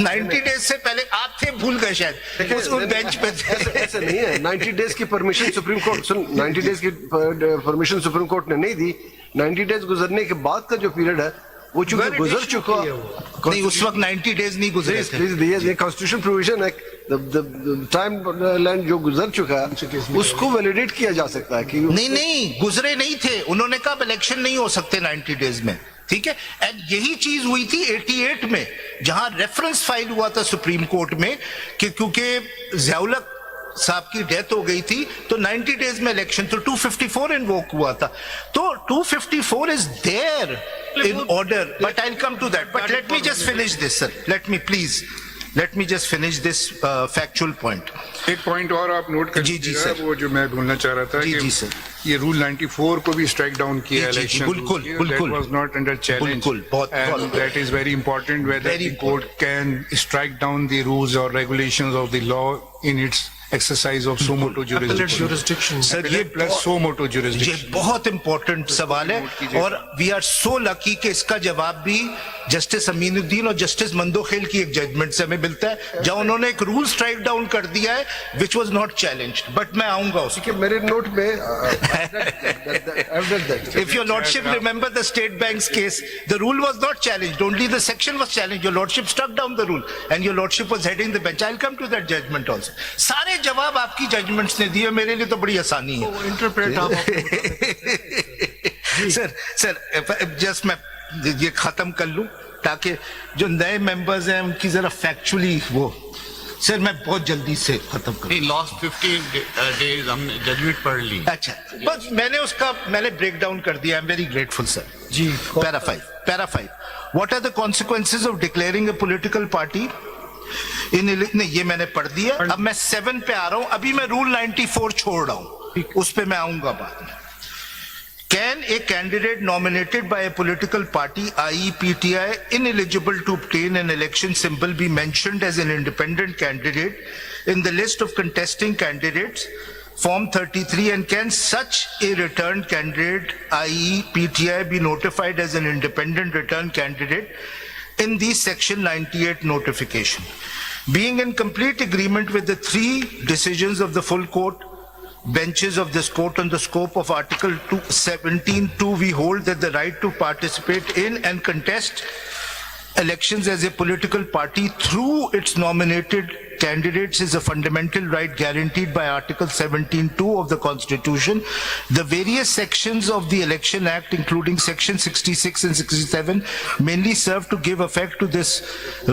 90 days से पहले आप थे, भूल गए शायद, उस बेंच पे थे। ऐसा नहीं है। 90 डेज की परमिशन सुप्रीम कोर्ट, सुन, 90 डेज की परमिशन सुप्रीम कोर्ट ने नहीं दी। 90 डेज गुजरने के बाद का जो पीरियड है वो चूंकि गुजर चुका नहीं, उस वक्त 90 डेज नहीं गुजरे थे। ये कॉन्स्टिट्यूशन प्रोविजन है, टाइम लाइन जो गुजर चुका है उसको वैलिडेट किया जा सकता है कि नहीं गुजरे नहीं थे। उन्होंने कहा इलेक्शन नहीं हो सकते 90 डेज में, ठीक है। एंड यही चीज हुई थी 88 में, जहां रेफरेंस फाइल हुआ था सुप्रीम कोर्ट में कि क्योंकि ज़ियाउल साहब की डेथ हो गई थी तो 90 डेज में इलेक्शन, तो 254 इन्वोक हुआ था। तो 254 is there in order, but I'll come to that. But let me just finish this, sir. Let me just finish this factual point. एक पॉइंट और आप नोट कर लीजिएगा, वो जो मैं बोलना चाह रहा था कि ये रूल 94 को भी स्ट्राइक डाउन किया इलेक्शन, बिल्कुल that was not under challenge, and that is very important, whether the court can strike down the rules or regulations of the law in its exercise of suo motu jurisdiction. Sir ये plus suo motu jurisdiction, ये बहुत important सवाल है और we are so lucky कि इसका जवाब भी जस्टिस अमीनुद्दीन और जस्टिस मंदोखेल की एक जजमेंट से हमें मिलता है, जहां उन्होंने एक रूल स्ट्राइक डाउन कर दिया है which was not challenged. But मैं आऊंगा उसके मेरे नोट में if your lordship remember the state bank's case, the rule was not challenged, only the section was challenged. Your lordship struck down the rule and your lordship was heading the bench. I'll come to that judgment also. सारे जवाब आपकी judgements ने दिए, मेरे लिए तो बड़ी आसानी है इंटरप्रेट आप। सर जस्ट मैं ये खत्म कर लूं ताकि जो नए मेंबर्स हैं उनकी जरा फैक्चुअली वो, सर मैं बहुत जल्दी से खत्म करूं। लास्ट 15 डेज हमने जजमेंट पढ़ ली। अच्छा, बस मैंने ब्रेक डाउन कर दिया। I am very grateful sir ji. Para 5 what are the consequences of declaring a political party नहीं, ये मैंने पढ़ दिया। अब मैं 7 पे आ रहा हूं। अभी मैं रूल 94 छोड़ रहा हूं, उस पे मैं आऊंगा बाद में। Can a candidate nominated by a political party, i.e. PTI, ineligible to obtain an election symbol be mentioned as an independent candidate in the list of contesting candidates, Form 33, and can such a returned candidate, i.e. PTI, be notified as an independent returned candidate in the Section 98 notification? Being in complete agreement with the 3 decisions of the full court, benches of this court on the scope of Article 17(2), we hold that the right to participate in and contest elections as a political party through its nominated candidates is a fundamental right guaranteed by Article 17(2) of the Constitution. The various sections of the Election Act, including Section 66 and 67, mainly serve to give effect to this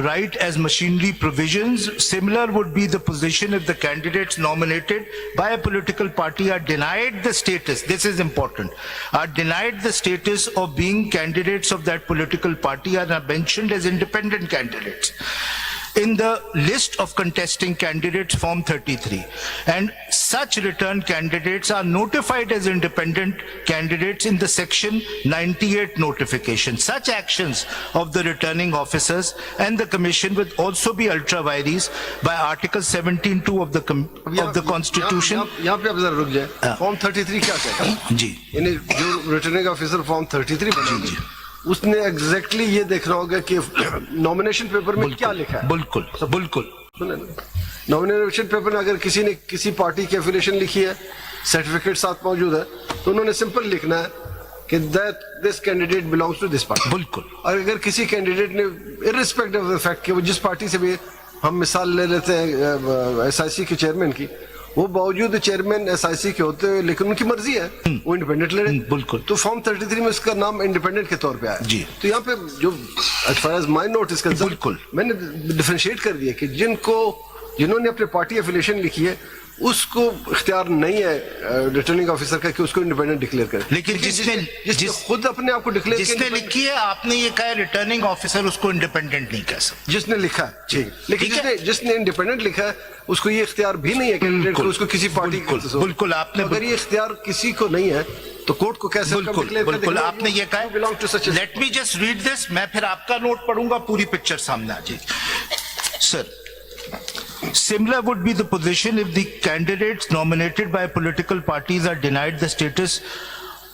right as machinery provisions. Similar would be the position if the candidates nominated by a political party are denied the status, this is important, are denied the status of being candidates of that political party and are mentioned as independent candidates in the list of contesting candidates, Form 33, and such returned candidates are notified as independent candidates in the Section 98 notification. Such actions of the returning officers and the Commission will also be ultra vires by Article 17(2) of the Constitution. यहाँ पे आप जरा रुक जाए। Form 33 क्या कहता है? जी, यानी जो रिटर्निंग ऑफिसर Form 33 बनाएंगे, उसने एग्जैक्टली ये देखना होगा कि नॉमिनेशन पेपर में क्या लिखा है। बिल्कुल नॉमिनेशन पेपर में अगर किसी ने किसी पार्टी की एफिलिएशन लिखी है, सर्टिफिकेट साथ मौजूद है, तो उन्होंने सिंपल लिखना है कि that this candidate belongs to this party. बिल्कुल। और अगर किसी कैंडिडेट ने इररिस्पेक्टिव ऑफ द फैक्ट कि वो जिस पार्टी से भी, हम मिसाल ले लेते हैं SIC के चेयरमैन की, वो बावजूद चेयरमैन SIC के होते हुए लेकिन उनकी मर्जी है वो इंडिपेंडेंट लड़े। बिल्कुल। तो फॉर्म 33 में उसका नाम इंडिपेंडेंट के तौर पे आया जी। तो यहाँ पे जो as far as my note is concerned, बिल्कुल मैंने डिफरेंशिएट कर दिया कि जिन्होंने अपने पार्टी एफिलिएशन लिखी है उसको इख्तियार नहीं है रिटर्निंग ऑफिसर का कि उसको इंडिपेंडेंट डिक्लेयर करे। लेकिन जिसने खुद अपने आप को डिक्लेयर, जिसने लिखी है, आपने ये कहा रिटर्निंग ऑफिसर उसको इंडिपेंडेंट नहीं कह सकता। जिसने लिखा है ठीक, लेकिन जिसने इंडिपेंडेंट लिखा है उसको ये इख्तियार भी नहीं है कैंडिडेट को उसको किसी पार्टी का। बिल्कुल आपने, अगर ये इख्तियार किसी को नहीं है तो कोर्ट को कैसे बिल्कुल आपने ये कहा। Let me just read this, मैं फिर आपका नोट पढ़ूंगा, पूरी पिक्चर सामने आ जाएगी। Sir, similar would be the position if the candidates nominated by political parties are denied the status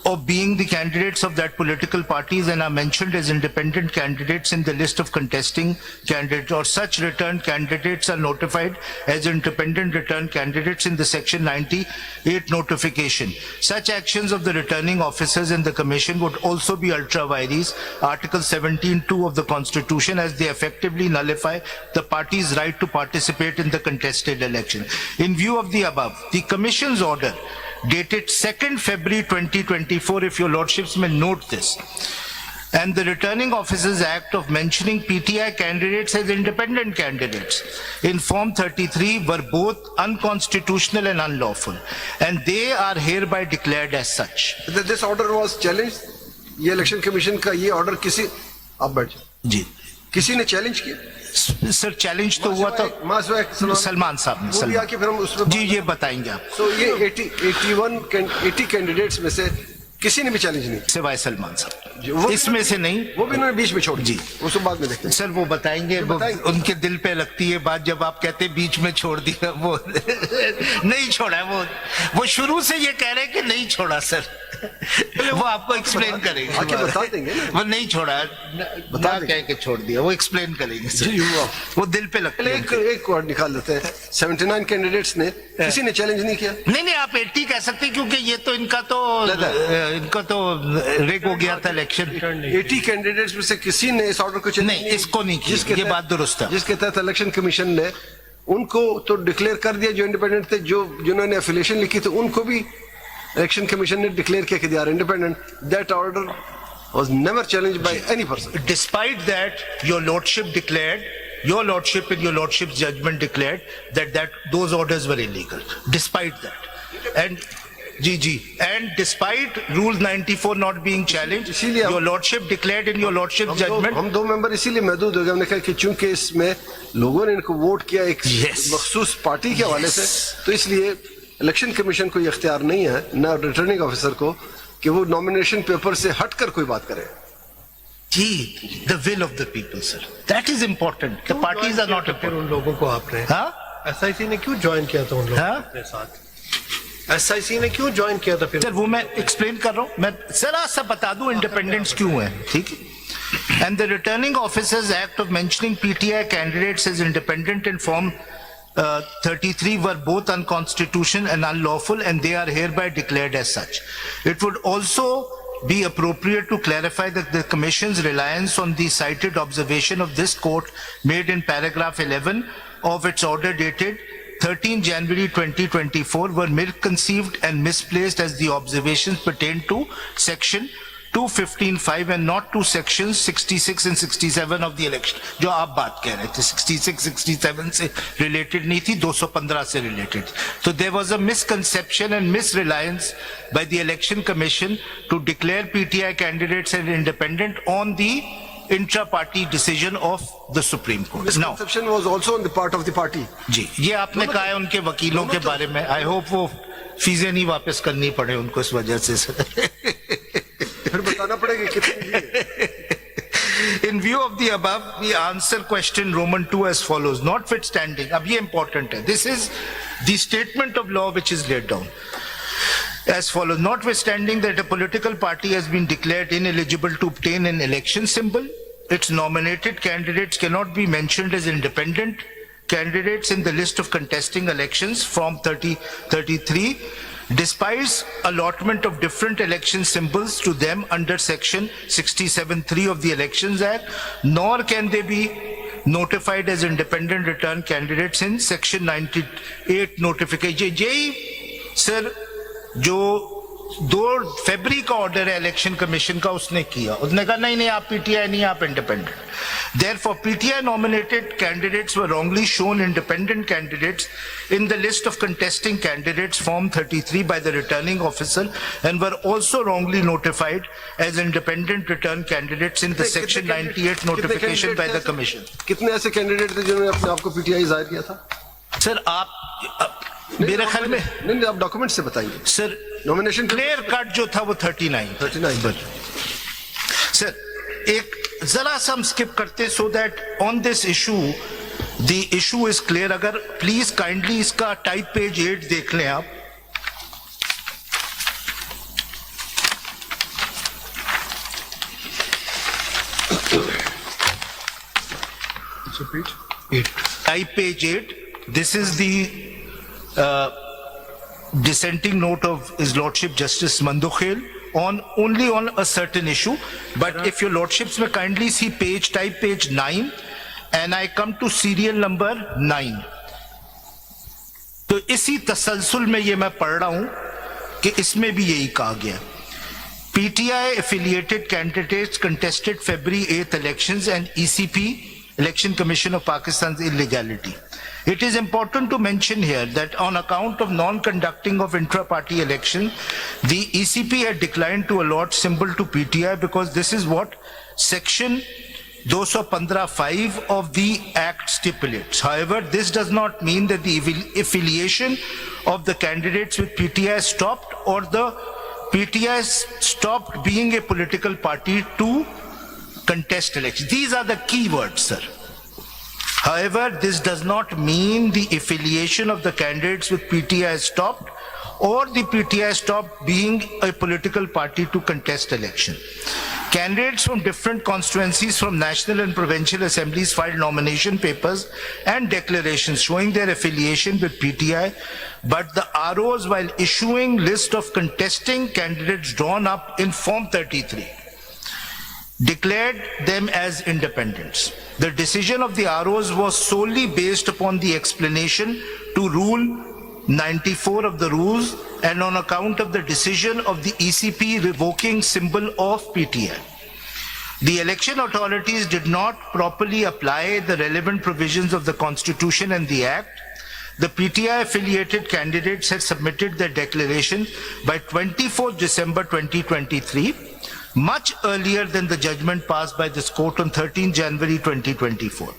of being the candidates of that political parties and are mentioned as independent candidates in the list of contesting candidates, or such returned candidates are notified as independent returned candidates in the section 98 notification. Such actions of the returning officers and the commission would also be ultra vires article 17(2) of the constitution, as they effectively nullify the party's right to participate in the contested election. In view of the above, the commission's order dated 2nd February 2024, if your lordships may note this, and the Returning Officers Act of mentioning PTI candidates as independent candidates in Form 33 were both unconstitutional and unlawful, and they are hereby declared as such. This order was challenged. ये election commission का ये order किसी, आप बैठ जाओ जी, किसी ने challenge किया? सर चैलेंज तो हुआ तो सलमान साहब ने, वो भी आके फिर हम उसमें जी ये बताएंगे आप। तो ये 80 कैंडिडेट्स में से किसी ने भी चैलेंज नहीं किया सिवाय सलमान साहब, वो इसमें से नहीं, वो भी उन्होंने बीच में छोड़ जी, उसको बाद में देखते हैं। सर वो बताएंगे, उनके दिल पे लगती है बात जब आप कहते हैं बीच में छोड़ दिया, वो नहीं छोड़ा है, वो शुरू से ये कह रहे हैं कि नहीं छोड़ा सर, वो आपको एक्सप्लेन करेंगे, आके बता देंगे ना। वो नहीं छोड़ा, बता कह के छोड़ दिया, वो एक्सप्लेन करेंगे सर, वो दिल पे लगता है। एक वर्ड निकाल देते हैं, 79 कैंडिडेट्स ने किसी ने चैलेंज नहीं किया। नहीं आप 80 कह सकते हैं, क्योंकि ये तो इनका तो रेक हो गया था इलेक्शन। 80 कैंडिडेट्स में से किसी ने इस ऑर्डर को चैलेंज नहीं, इसको नहीं किया, ये बात दुरुस्त है। जिसके तहत इलेक्शन कमीशन ने उनको तो डिक्लेयर कर दिया जो इंडिपेंडेंट थे, जो जिन्होंने एफिलिएशन लिखी थी उनको भी इलेक्शन कमीशन ने डिक्लेयर किया कि they are independent. That order was never challenged by any person. Despite that, your lordship declared, your lordship in your lordship's judgment declared that those orders were illegal. Despite that, and and despite Rule 94 not being challenged, your lordship declared in your lordship's judgment. हम दो member इसीलिए महदूद हो गए, हमने कहा कि चूंकि इसमें लोगों ने इनको वोट किया एक मखसूस पार्टी के हवाले से, तो इसलिए इलेक्शन कमीशन को ये इख्तियार नहीं है, ना रिटर्निंग ऑफिसर को, कि वो नॉमिनेशन पेपर से हटकर कोई बात करे। जी, the will of the people, sir. That is important. The parties are not important. उन लोगों को आपने SIC ने क्यों ज्वाइन किया था उन लोगों के साथ? SIC ने क्यों ज्वाइन किया था फिर? सर वो मैं एक्सप्लेन कर रहा हूँ, मैं जरा सा बता दूं इंडिपेंडेंस क्यों है, ठीक है। And the Returning Officers Act of mentioning PTI candidates as independent in Form 33 were both unconstitutional and unlawful, and they are hereby declared as such. It would also be appropriate to clarify that the Commission's reliance on the cited observation of this court made in paragraph 11 of its order dated 13 January 2024 were misconceived and misplaced, as the observations pertain to section 215(5) and not to sections 66 and 67 of the election. जो आप बात कह रहे थे 66, 67 से related नहीं थी, 215 से related. So there was a misconception and misreliance by the election commission to declare PTI candidates as independent on the intra-party decision of the Supreme Court. Now, Misconception was also on the part of the party. जी, ये आपने कहा है उनके वकीलों के बारे में. I hope वो फीसें नहीं वापस करनी पड़े उनको इस वजह से सर. फिर बताना पड़ेगा कितनी. In view of the above, we answer question Roman 2 as follows. Notwithstanding, अब ये important है. This is the statement of law which is laid down. As follows, notwithstanding that a political party has been declared ineligible to obtain an election symbol, its nominated candidates cannot be mentioned as independent candidates in the list of contesting elections from 33, despite allotment of different election symbols to them under section 67(3) of the Elections Act, nor can they be notified as independent return candidates in section 98 notification. Sir, जो 2 फरवरी का order है election commission का, उसने किया, उसने कहा नहीं आप पीटीआई नहीं, आप independent. Therefore, PTI nominated candidates were wrongly shown independent candidates in the list of contesting candidates Form 33 by the returning officer, and were also wrongly notified as independent return candidates in the section 98 notification by the commission. कितने ऐसे candidate थे जिन्होंने अपने आप को PTI जाहिर किया था? सर आप मेरे ख्याल में नहीं, आप डॉक्यूमेंट से बताइए सर. नॉमिनेशन क्लियर कट जो था वो 39. सर एक जरा सा हम स्किप करते so that on this issue the issue is clear. अगर प्लीज काइंडली इसका टाइप पेज 8 देख लें आप. से page? 8. Type page 8. This is the dissenting note of His Lordship Justice Mandukhel only on a certain issue. But if your Lordships may kindly see type page 9, and I come to serial number 9. तो इसी तसलसल में ये मैं पढ़ रहा हूं कि इसमें भी यही कहा गया. PTI affiliated candidates contested February 8th elections and ECP, Election Commission of Pakistan's illegality. It is important to mention here that on account of non-conducting of intra-party election, the ECP had declined to allot symbol to PTI because this is what section 215(5) of the Act stipulates. However, this does not mean that the affiliation of the candidates with PTI stopped or the PTI stopped being a political party to contest elections. These are the key words, sir. However, this does not mean the affiliation of the candidates with PTI stopped or the PTI stopped being a political party to contest election. Candidates from different constituencies from national and provincial assemblies filed nomination papers and declarations showing their affiliation with PTI, but the ROs, while issuing list of contesting candidates drawn up in Form 33, declared them as independents. The decision of the ROs was solely based upon the explanation to Rule 94 of the rules and on account of the decision of the ECP revoking symbol of PTI. The election authorities did not properly apply the relevant provisions of the Constitution and the Act. The PTI affiliated candidates had submitted their declaration by 24th December 2023, much earlier than the judgment passed by this court on 13 January 2024.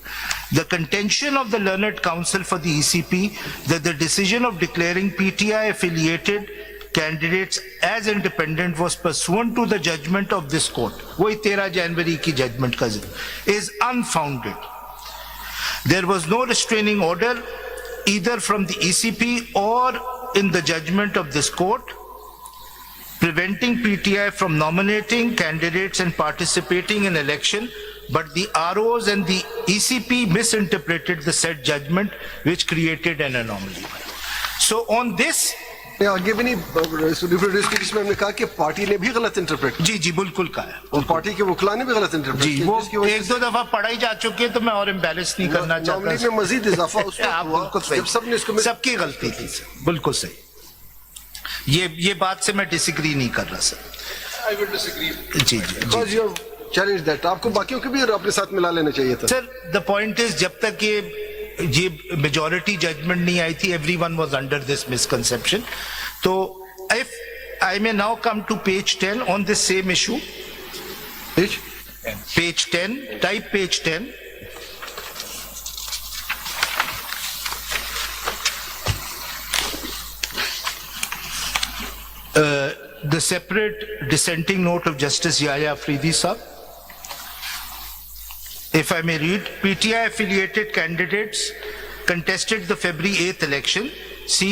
The contention of the Learned Counsel for the ECP that the decision of declaring PTI affiliated candidates as independent was pursuant to the judgment of this court, वही 13 January की judgment का is unfounded. There was no restraining order either from the ECP or in the judgment of this court preventing PTI from nominating candidates and participating in election, but the ROs and the ECP misinterpreted the said judgment, which created an anomaly. So on this, आगे भी नहीं representatives में हमने कहा कि party ने भी गलत इंटरप्रेट जी जी बिल्कुल कहा है, और पार्टी के वकला ने भी गलत इंटरप्रेट जी वो एक दो दफा पढ़ाई जा चुकी है, तो मैं और एम्बेरस नहीं करना चाहता. में मजीद इजाफा उसमें हुआ जब सबने इसको सबकी गलती थी, बिल्कुल सही. ये बात से मैं डिसएग्री नहीं कर रहा सर. आई विल डिसएग्री जी जी यू चैलेंज दैट. आपको बाकियों के भी अपने साथ मिला लेना चाहिए था सर. द पॉइंट इज जब तक ये मेजॉरिटी जजमेंट नहीं आई थी, everyone was under this misconception. तो if I may now come to page 10 on this same issue. Page 10, type page 10. The separate dissenting note of Justice Yahya Afridi Sahab. If I may read, PTI affiliated candidates contested the February 8th election. See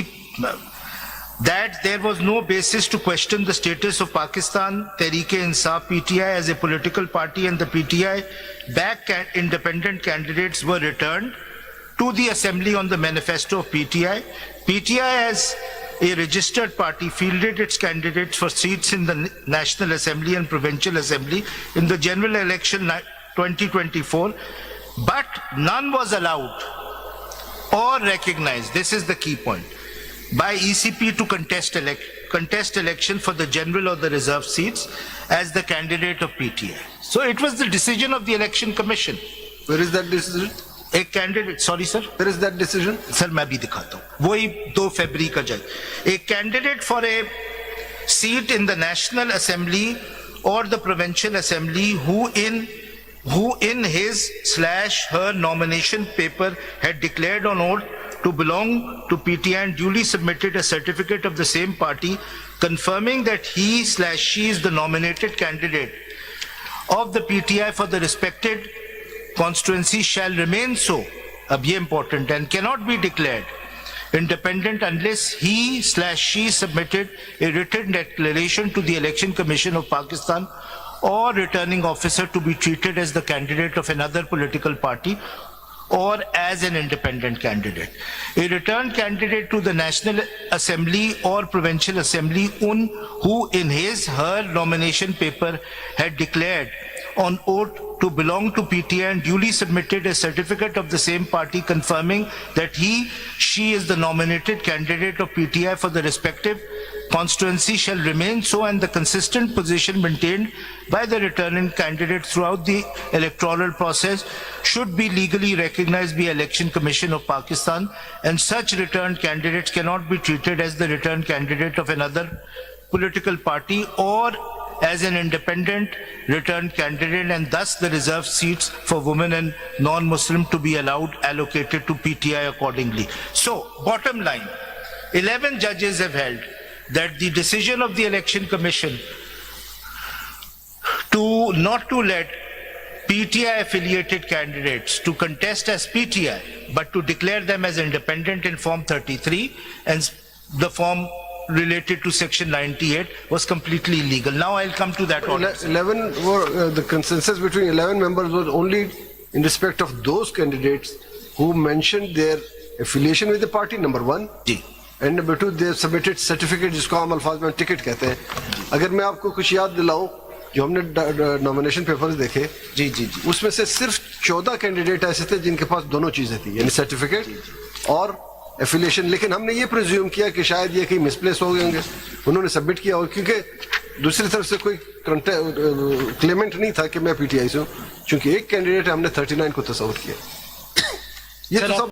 that there was no basis to question the status of Pakistan Tehreek-e-Insaf PTI as a political party, and the PTI backed independent candidates were returned to the assembly on the manifesto of PTI. PTI as a registered party fielded its candidates for seats in the National Assembly and Provincial Assembly in the general election 2024, but none was allowed or recognized, this is the key point, by ECP to contest election for the general or the reserved seats as the candidate of PTI. So it was the decision of the Election Commission. Where is that decision? A candidate, sorry sir. Where is that decision? Sir, मैं भी दिखाता हूँ. वही 2 February का जज. A candidate for a seat in the National Assembly or the Provincial Assembly who in his/her nomination paper had declared on oath to belong to PTI and duly submitted a certificate of the same party confirming that he/she is the nominated candidate of the PTI for the respected constituency shall remain so, ab ye important, and cannot be declared independent unless he/she submitted a written declaration to the Election Commission of Pakistan or returning officer to be treated as the candidate of another political party or as an independent candidate. A returned candidate to the National Assembly or Provincial Assembly who in his/her nomination paper had declared on oath to belong to PTI and duly submitted a certificate of the same party confirming that she is the nominated candidate of PTI for the respective constituency shall remain so, and the consistent position maintained by the returning candidate throughout the electoral process should be legally recognized by Election Commission of Pakistan, and such returned candidates cannot be treated as the returned candidate of another political party or as an independent returned candidate, and thus the reserved seats for women and non-Muslim to be allowed allocated to PTI accordingly. So, bottom line, 11 judges have held that the decision of the Election Commission to not to let PTI affiliated candidates to contest as PTI but to declare them as independent in Form 33 and the form related to Section 98 was completely illegal. Now I'll come to that order. 11 were, the consensus between 11 members was only in respect of those candidates who mentioned their affiliation with the party, number one. जी. And number two they submitted certificate जिसको आम अल्फाज में ticket कहते हैं. अगर मैं आपको कुछ याद दिलाऊं, जो हमने नॉमिनेशन पेपर्स देखे जी जी जी उसमें से सिर्फ 14 कैंडिडेट ऐसे थे जिनके पास दोनों चीजें थी, यानी सर्टिफिकेट और एफिलिएशन. लेकिन हमने ये प्रिज्यूम किया कि शायद ये कहीं मिसप्लेस हो गए होंगे, उन्होंने सबमिट किया, और क्योंकि दूसरी तरफ से कोई क्लेमेंट नहीं था कि मैं पीटीआई से हूँ, क्योंकि एक कैंडिडेट हमने 39 को तस्वर किया. ये तो सब